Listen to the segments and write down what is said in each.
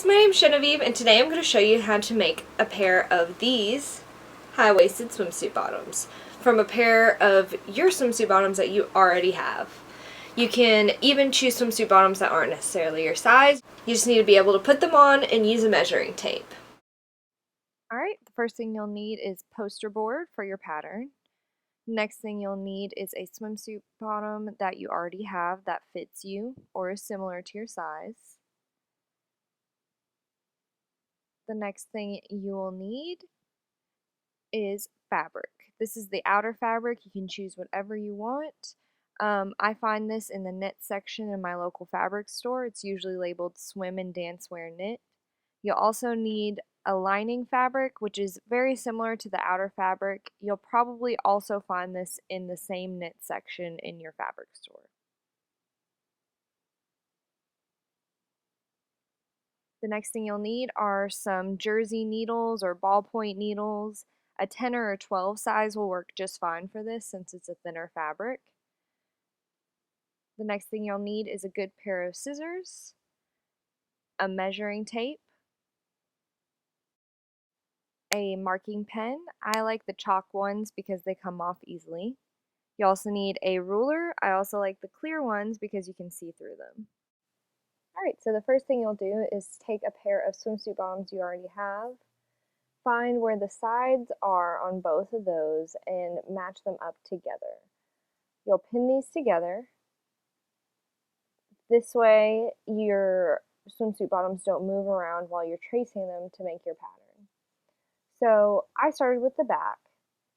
guys, my name's Genevieve and today I'm going to show you how to make a pair of these high-waisted swimsuit bottoms from a pair of your swimsuit bottoms that you already have. You can even choose swimsuit bottoms that aren't necessarily your size. You just need to be able to put them on and use a measuring tape. Alright, the first thing you'll need is poster board for your pattern. Next thing you'll need is a swimsuit bottom that you already have that fits you or is similar to your size. The next thing you will need is fabric. This is the outer fabric. You can choose whatever you want. I find this in the knit section in my local fabric store. It's usually labeled swim and dancewear knit. You'll also need a lining fabric, which is very similar to the outer fabric. You'll probably also find this in the same knit section in your fabric store. The next thing you'll need are some jersey needles or ballpoint needles. A 10 or a 12 size will work just fine for this since it's a thinner fabric. The next thing you'll need is a good pair of scissors, a measuring tape, a marking pen. I like the chalk ones because they come off easily. You also need a ruler. I also like the clear ones because you can see through them. Alright, so the first thing you'll do is take a pair of swimsuit bottoms you already have. Find where the sides are on both of those and match them up together. You'll pin these together. This way your swimsuit bottoms don't move around while you're tracing them to make your pattern. So I started with the back.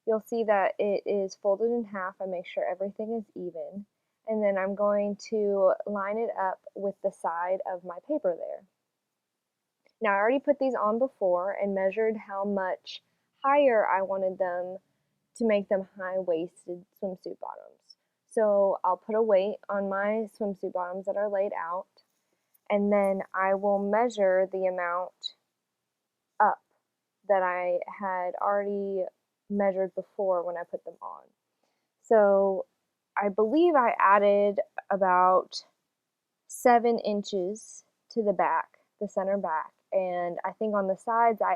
You'll see that it is folded in half. I make sure everything is even. And then I'm going to line it up with the side of my paper there. Now I already put these on before and measured how much higher I wanted them to make them high-waisted swimsuit bottoms. So I'll put a weight on my swimsuit bottoms that are laid out, and then I will measure the amount up that I had already measured before when I put them on. So I believe I added about 7 inches to the back, the center back, and I think on the sides I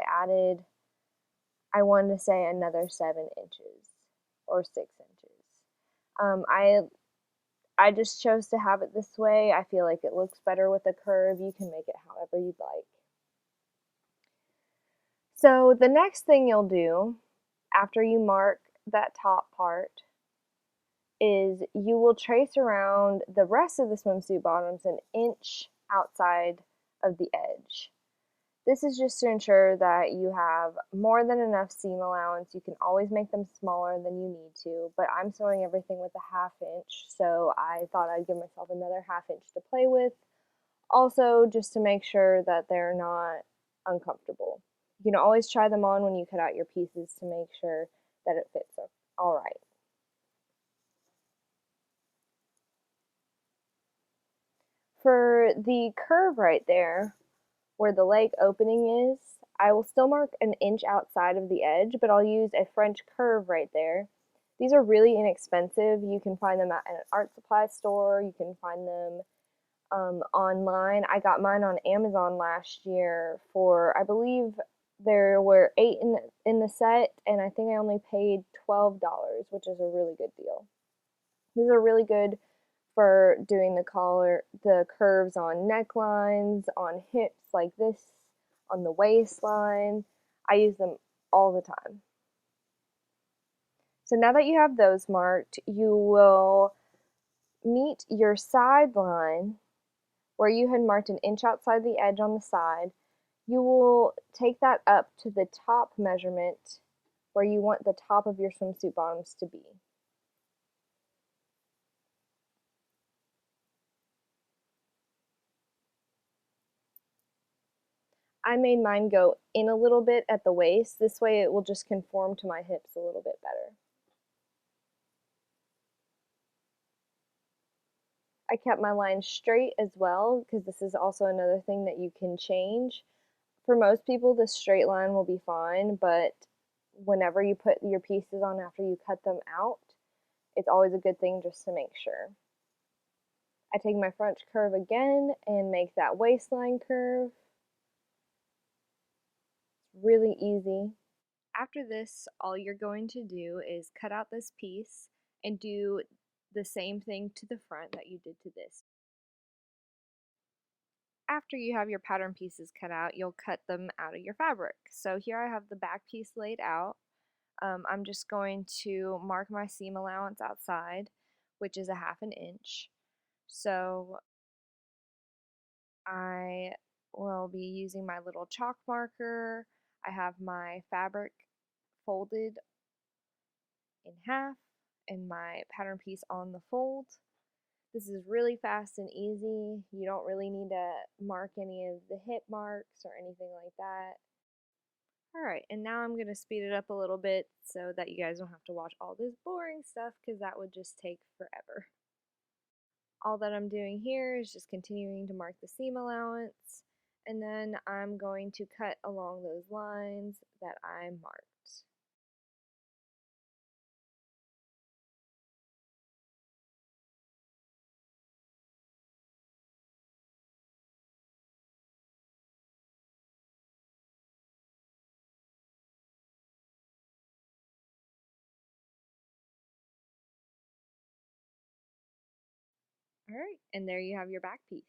wanted to say another 7 inches or 6 inches. I just chose to have it this way. I feel like it looks better with a curve. You can make it however you'd like. So the next thing you'll do after you mark that top part is you will trace around the rest of the swimsuit bottoms an inch outside of the edge. This is just to ensure that you have more than enough seam allowance. You can always make them smaller than you need to, but I'm sewing everything with a 1/2 inch, so I thought I'd give myself another 1/2 inch to play with. Also, just to make sure that they're not uncomfortable. You can always try them on when you cut out your pieces to make sure that it fits all right. For the curve right there, where the leg opening is, I will still mark an inch outside of the edge, but I'll use a French curve right there. These are really inexpensive. You can find them at an art supply store. You can find them online. I got mine on Amazon last year for, I believe there were 8 in the set, and I think I only paid $12, which is a really good deal. These are really good for doing the curves on necklines, on hips like this, on the waistline. I use them all the time. So now that you have those marked, you will meet your side line where you had marked an inch outside the edge on the side. You will take that up to the top measurement where you want the top of your swimsuit bottoms to be. I made mine go in a little bit at the waist. This way it will just conform to my hips a little bit better. I kept my line straight as well because this is also another thing that you can change. For most people, the straight line will be fine, but whenever you put your pieces on after you cut them out, it's always a good thing just to make sure. I take my French curve again and make that waistline curve. really easy. After this, all you're going to do is cut out this piece and do the same thing to the front that you did to this. After you have your pattern pieces cut out, you'll cut them out of your fabric. So here I have the back piece laid out. I'm just going to mark my seam allowance outside, which is a 1/2 inch. So I will be using my little chalk marker. I have my fabric folded in half and my pattern piece on the fold. This is really fast and easy. You don't really need to mark any of the hip marks or anything like that. Alright, and now I'm going to speed it up a little bit so that you guys don't have to watch all this boring stuff because that would just take forever. All that I'm doing here is just continuing to mark the seam allowance, and then I'm going to cut along those lines that I marked. Alright, and there you have your back piece.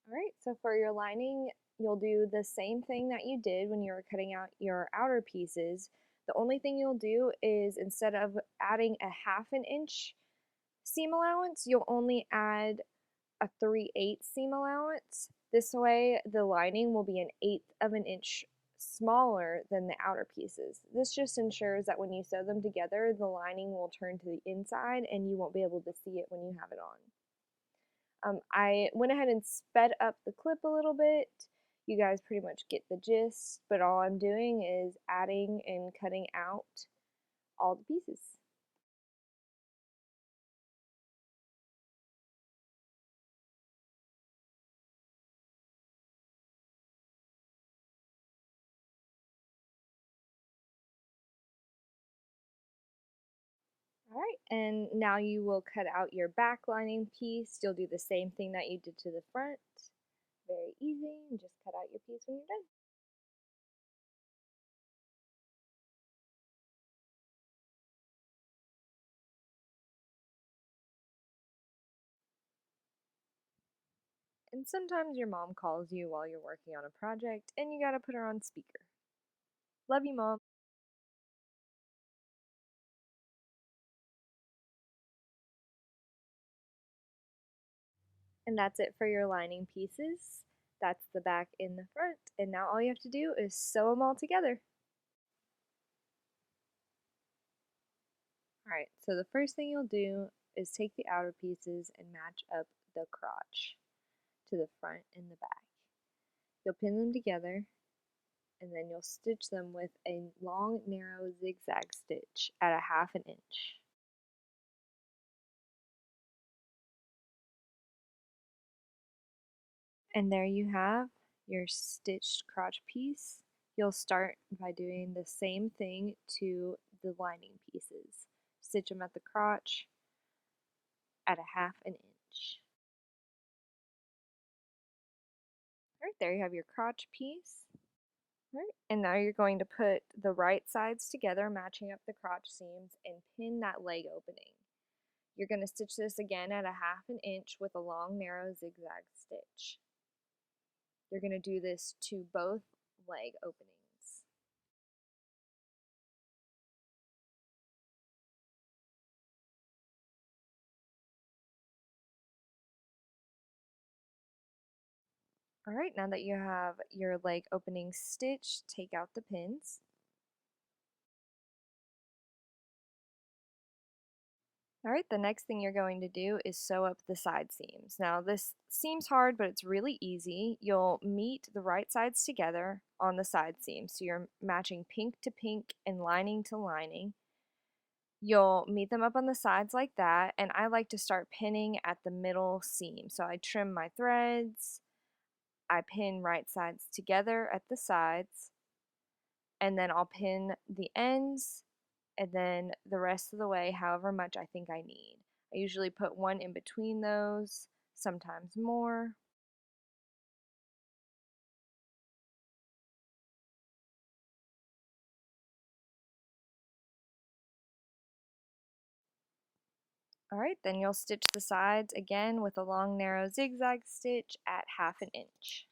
Alright, so for your lining, you'll do the same thing that you did when you were cutting out your outer pieces. The only thing you'll do is instead of adding a 1/2 inch seam allowance, you'll only add a 3/8 seam allowance. This way the lining will be 1/8 of an inch smaller than the outer pieces. This just ensures that when you sew them together, the lining will turn to the inside and you won't be able to see it when you have it on. I went ahead and sped up the clip a little bit. You guys pretty much get the gist, but all I'm doing is adding and cutting out all the pieces. Alright, and now you will cut out your back lining piece. You'll do the same thing that you did to the front. Very easy, and just cut out your piece when you're done. And sometimes your mom calls you while you're working on a project and you gotta put her on speaker. Love you, Mom. And that's it for your lining pieces. That's the back and the front. And now all you have to do is sew them all together. Alright, so the first thing you'll do is take the outer pieces and match up the crotch to the front and the back. You'll pin them together and then you'll stitch them with a long, narrow zigzag stitch at a 1/2 inch. And there you have your stitched crotch piece. You'll start by doing the same thing to the lining pieces. Stitch them at the crotch at a 1/2 inch. Alright, there you have your crotch piece. Alright, and now you're going to put the right sides together, matching up the crotch seams, and pin that leg opening. You're going to stitch this again at a 1/2 inch with a long, narrow zigzag stitch. You're going to do this to both leg openings. Alright, now that you have your leg opening stitched, take out the pins. Alright, the next thing you're going to do is sew up the side seams. Now this seems hard, but it's really easy. You'll meet the right sides together on the side seams. So you're matching pink to pink and lining to lining. You'll meet them up on the sides like that, and I like to start pinning at the middle seam. So I trim my threads, I pin right sides together at the sides, and then I'll pin the ends and then the rest of the way however much I think I need. I usually put one in between those, sometimes more. Alright, then you'll stitch the sides again with a long narrow zigzag stitch at 1/2 inch.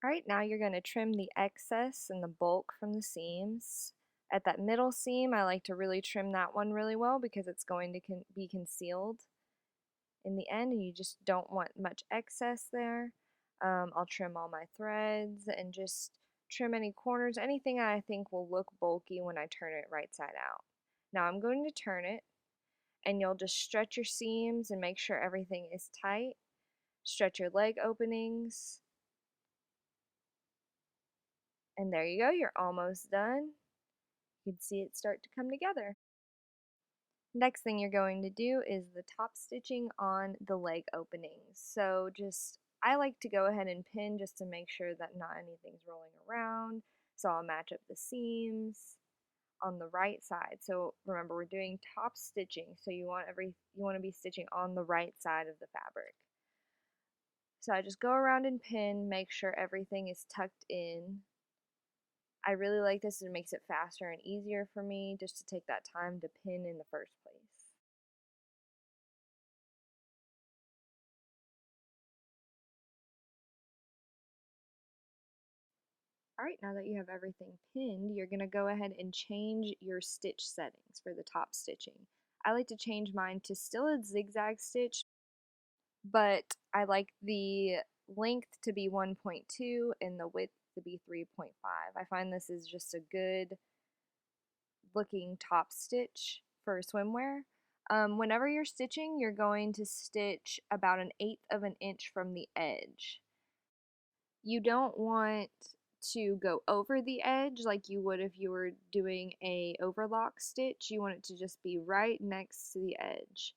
Alright, now you're going to trim the excess and the bulk from the seams. At that middle seam, I like to really trim that one really well because it's going to be concealed in the end and you just don't want much excess there. I'll trim all my threads and just trim any corners, anything I think will look bulky when I turn it right side out. Now I'm going to turn it and you'll just stretch your seams and make sure everything is tight. Stretch your leg openings. And there you go, you're almost done. You can see it start to come together. Next thing you're going to do is the top stitching on the leg openings. So I like to go ahead and pin just to make sure that not anything's rolling around. So I'll match up the seams on the right side. So remember, we're doing top stitching, so you want to be stitching on the right side of the fabric. So I just go around and pin, make sure everything is tucked in. I really like this, it makes it faster and easier for me just to take that time to pin in the first place. Alright, now that you have everything pinned, you're going to go ahead and change your stitch settings for the top stitching. I like to change mine to still a zigzag stitch, but I like the length to be 1.2 and the width to be 3.5. I find this is just a good looking top stitch for swimwear. Whenever you're stitching, you're going to stitch about 1/8 of an inch from the edge. You don't want to go over the edge like you would if you were doing a overlock stitch. You want it to just be right next to the edge.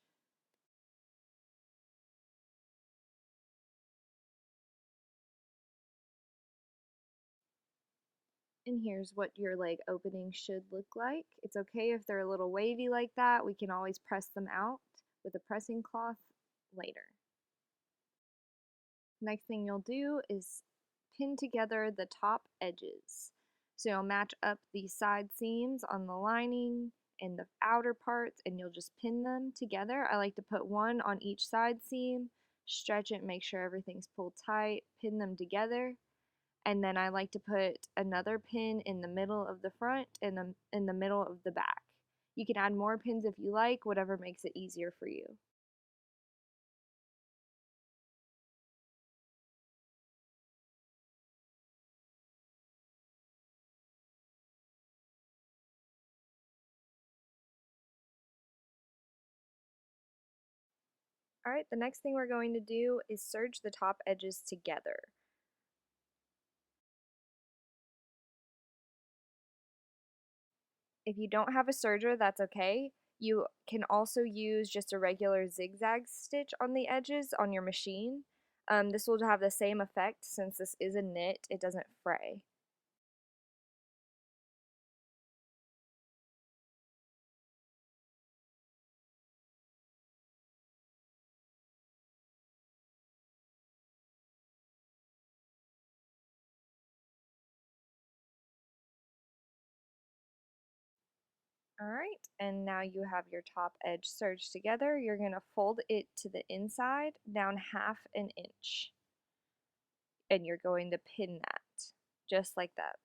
And here's what your leg opening should look like. It's okay if they're a little wavy like that. We can always press them out with a pressing cloth later. Next thing you'll do is pin together the top edges. So you'll match up the side seams on the lining and the outer parts and you'll just pin them together. I like to put one on each side seam, stretch it, make sure everything's pulled tight, pin them together, and then I like to put another pin in the middle of the front and in the middle of the back. You can add more pins if you like, whatever makes it easier for you. Alright, the next thing we're going to do is serge the top edges together. If you don't have a serger, that's okay. You can also use just a regular zigzag stitch on the edges on your machine. This will have the same effect since this is a knit, it doesn't fray. Alright, and now you have your top edge serged together. You're going to fold it to the inside down 1/2 an inch. And you're going to pin that, just like that.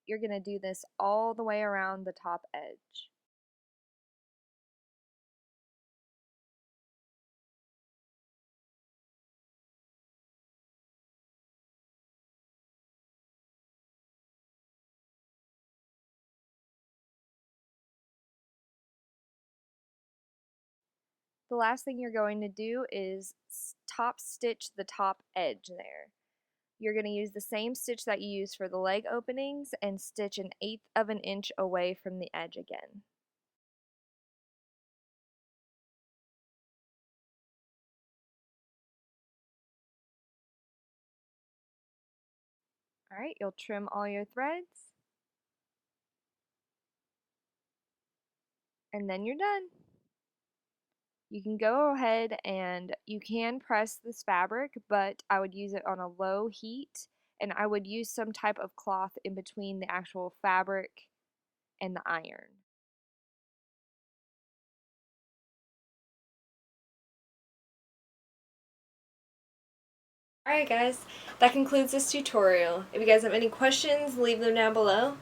You're going to do this all the way around the top edge. The last thing you're going to do is top stitch the top edge there. You're going to use the same stitch that you used for the leg openings and stitch 1/8 of an inch away from the edge again. Alright, you'll trim all your threads. And then you're done. You can go ahead and you can press this fabric, but I would use it on a low heat, and I would use some type of cloth in between the actual fabric and the iron. Alright guys, that concludes this tutorial. If you guys have any questions, leave them down below.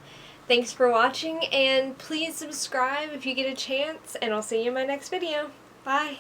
Thanks for watching, and please subscribe if you get a chance, and I'll see you in my next video. Bye!